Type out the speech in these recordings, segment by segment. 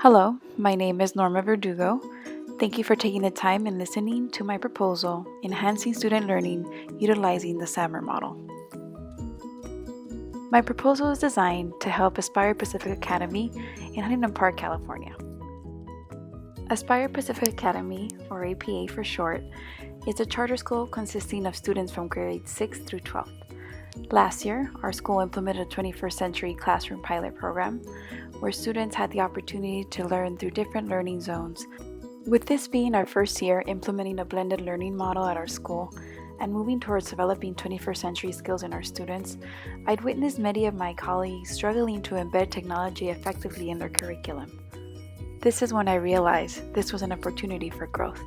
Hello, my name is Norma Verdugo. Thank you for taking the time and listening to my proposal, Enhancing Student Learning Utilizing the SAMR Model. My proposal is designed to help Aspire Pacific Academy in Huntington Park, California. Aspire Pacific Academy, or APA for short, is a charter school consisting of students from grades 6 through 12. Last year, our school implemented a 21st century classroom pilot program where students had the opportunity to learn through different learning zones. With this being our first year implementing a blended learning model at our school and moving towards developing 21st century skills in our students, I'd witnessed many of my colleagues struggling to embed technology effectively in their curriculum. This is when I realized this was an opportunity for growth.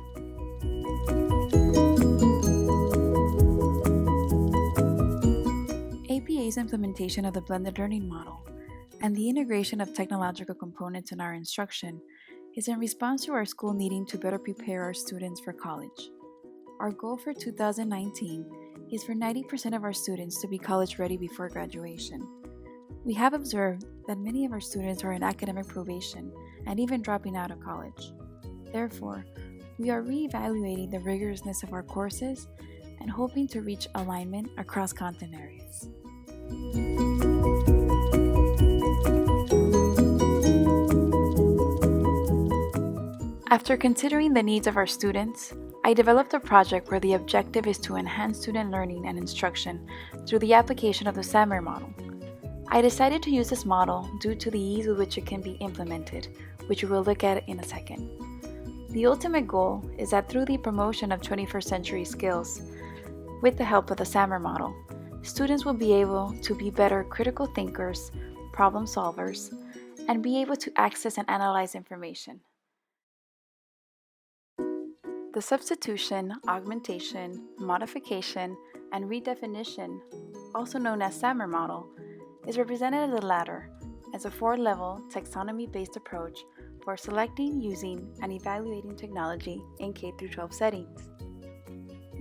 APA's implementation of the blended learning model and the integration of technological components in our instruction is in response to our school needing to better prepare our students for college. Our goal for 2019 is for 90% of our students to be college ready before graduation. We have observed that many of our students are in academic probation and even dropping out of college. Therefore, we are reevaluating the rigorousness of our courses and hoping to reach alignment across content areas. After considering the needs of our students, I developed a project where the objective is to enhance student learning and instruction through the application of the SAMR model. I decided to use this model due to the ease with which it can be implemented, which we will look at in a second. The ultimate goal is that through the promotion of 21st century skills, with the help of the SAMR model, students will be able to be better critical thinkers, problem solvers, and be able to access and analyze information. The substitution, augmentation, modification, and redefinition, also known as SAMR model, is represented as a ladder, as a four-level taxonomy-based approach for selecting, using, and evaluating technology in K-12 settings.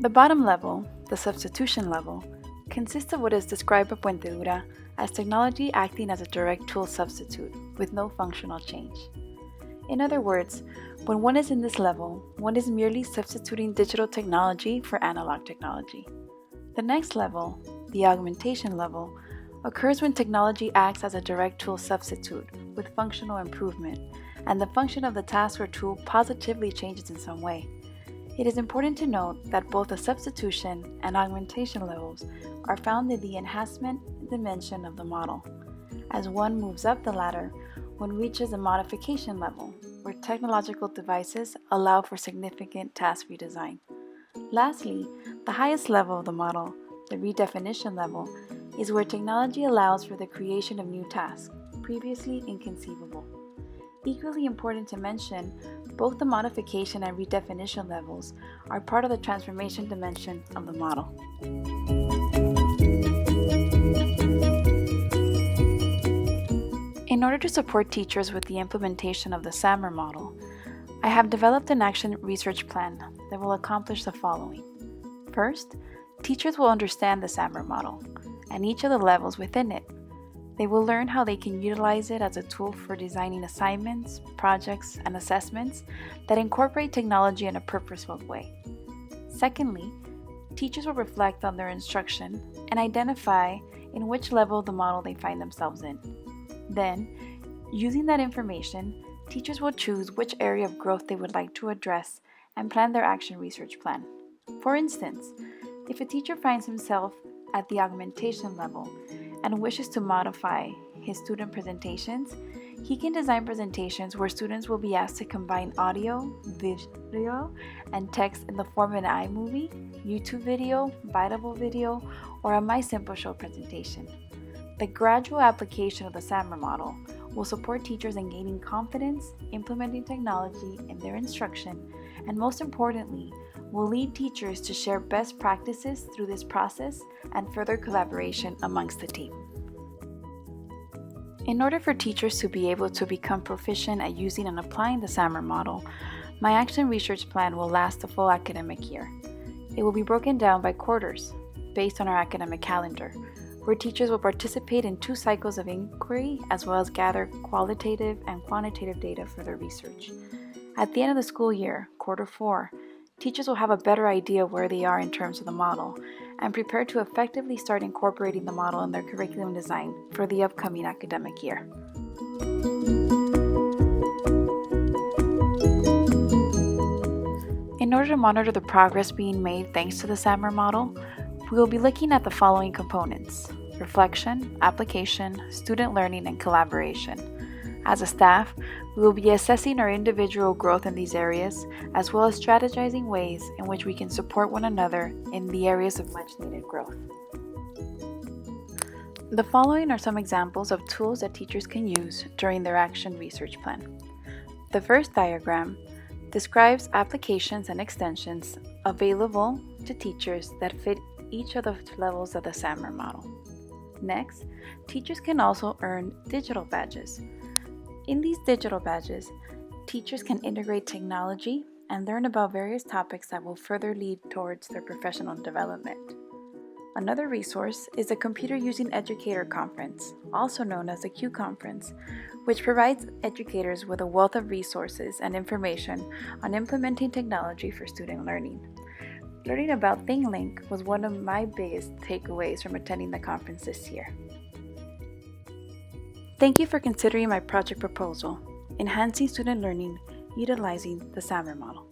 The bottom level, the substitution level, consists of what is described by Puente Dura as technology acting as a direct tool substitute with no functional change. In other words, when one is in this level, one is merely substituting digital technology for analog technology. The next level, the augmentation level, occurs when technology acts as a direct tool substitute with functional improvement, and the function of the task or tool positively changes in some way. It is important to note that both the substitution and augmentation levels are found in the enhancement dimension of the model, as one moves up the ladder when reaches the modification level, where technological devices allow for significant task redesign. Lastly, the highest level of the model, the redefinition level, is where technology allows for the creation of new tasks, previously inconceivable. Equally important to mention, both the modification and redefinition levels are part of the transformation dimension of the model. In order to support teachers with the implementation of the SAMR model, I have developed an action research plan that will accomplish the following. First, teachers will understand the SAMR model and each of the levels within it. They will learn how they can utilize it as a tool for designing assignments, projects, and assessments that incorporate technology in a purposeful way. Secondly, teachers will reflect on their instruction and identify in which level of the model they find themselves in. Then, using that information, teachers will choose which area of growth they would like to address and plan their action research plan. For instance, if a teacher finds himself at the augmentation level and wishes to modify his student presentations, he can design presentations where students will be asked to combine audio, video, and text in the form of an iMovie, YouTube video, Biteable video, or a My Simple Show presentation. The gradual application of the SAMR model will support teachers in gaining confidence, implementing technology in their instruction, and most importantly, will lead teachers to share best practices through this process and further collaboration amongst the team. In order for teachers to be able to become proficient at using and applying the SAMR model, my action research plan will last the full academic year. It will be broken down by quarters, based on our academic calendar, where teachers will participate in 2 cycles of inquiry as well as gather qualitative and quantitative data for their research. At the end of the school year, quarter 4, teachers will have a better idea of where they are in terms of the model and prepare to effectively start incorporating the model in their curriculum design for the upcoming academic year. In order to monitor the progress being made thanks to the SAMR model, we will be looking at the following components: reflection, application, student learning, and collaboration. As a staff, we will be assessing our individual growth in these areas, as well as strategizing ways in which we can support one another in the areas of much needed growth. The following are some examples of tools that teachers can use during their action research plan. The first diagram describes applications and extensions available to teachers that fit each of the levels of the SAMR model. Next, teachers can also earn digital badges. In these digital badges, teachers can integrate technology and learn about various topics that will further lead towards their professional development. Another resource is the Computer Using Educator Conference, also known as the Q Conference, which provides educators with a wealth of resources and information on implementing technology for student learning. Learning about ThingLink was one of my biggest takeaways from attending the conference this year. Thank you for considering my project proposal, Enhancing Student Learning Utilizing the SAMR Model.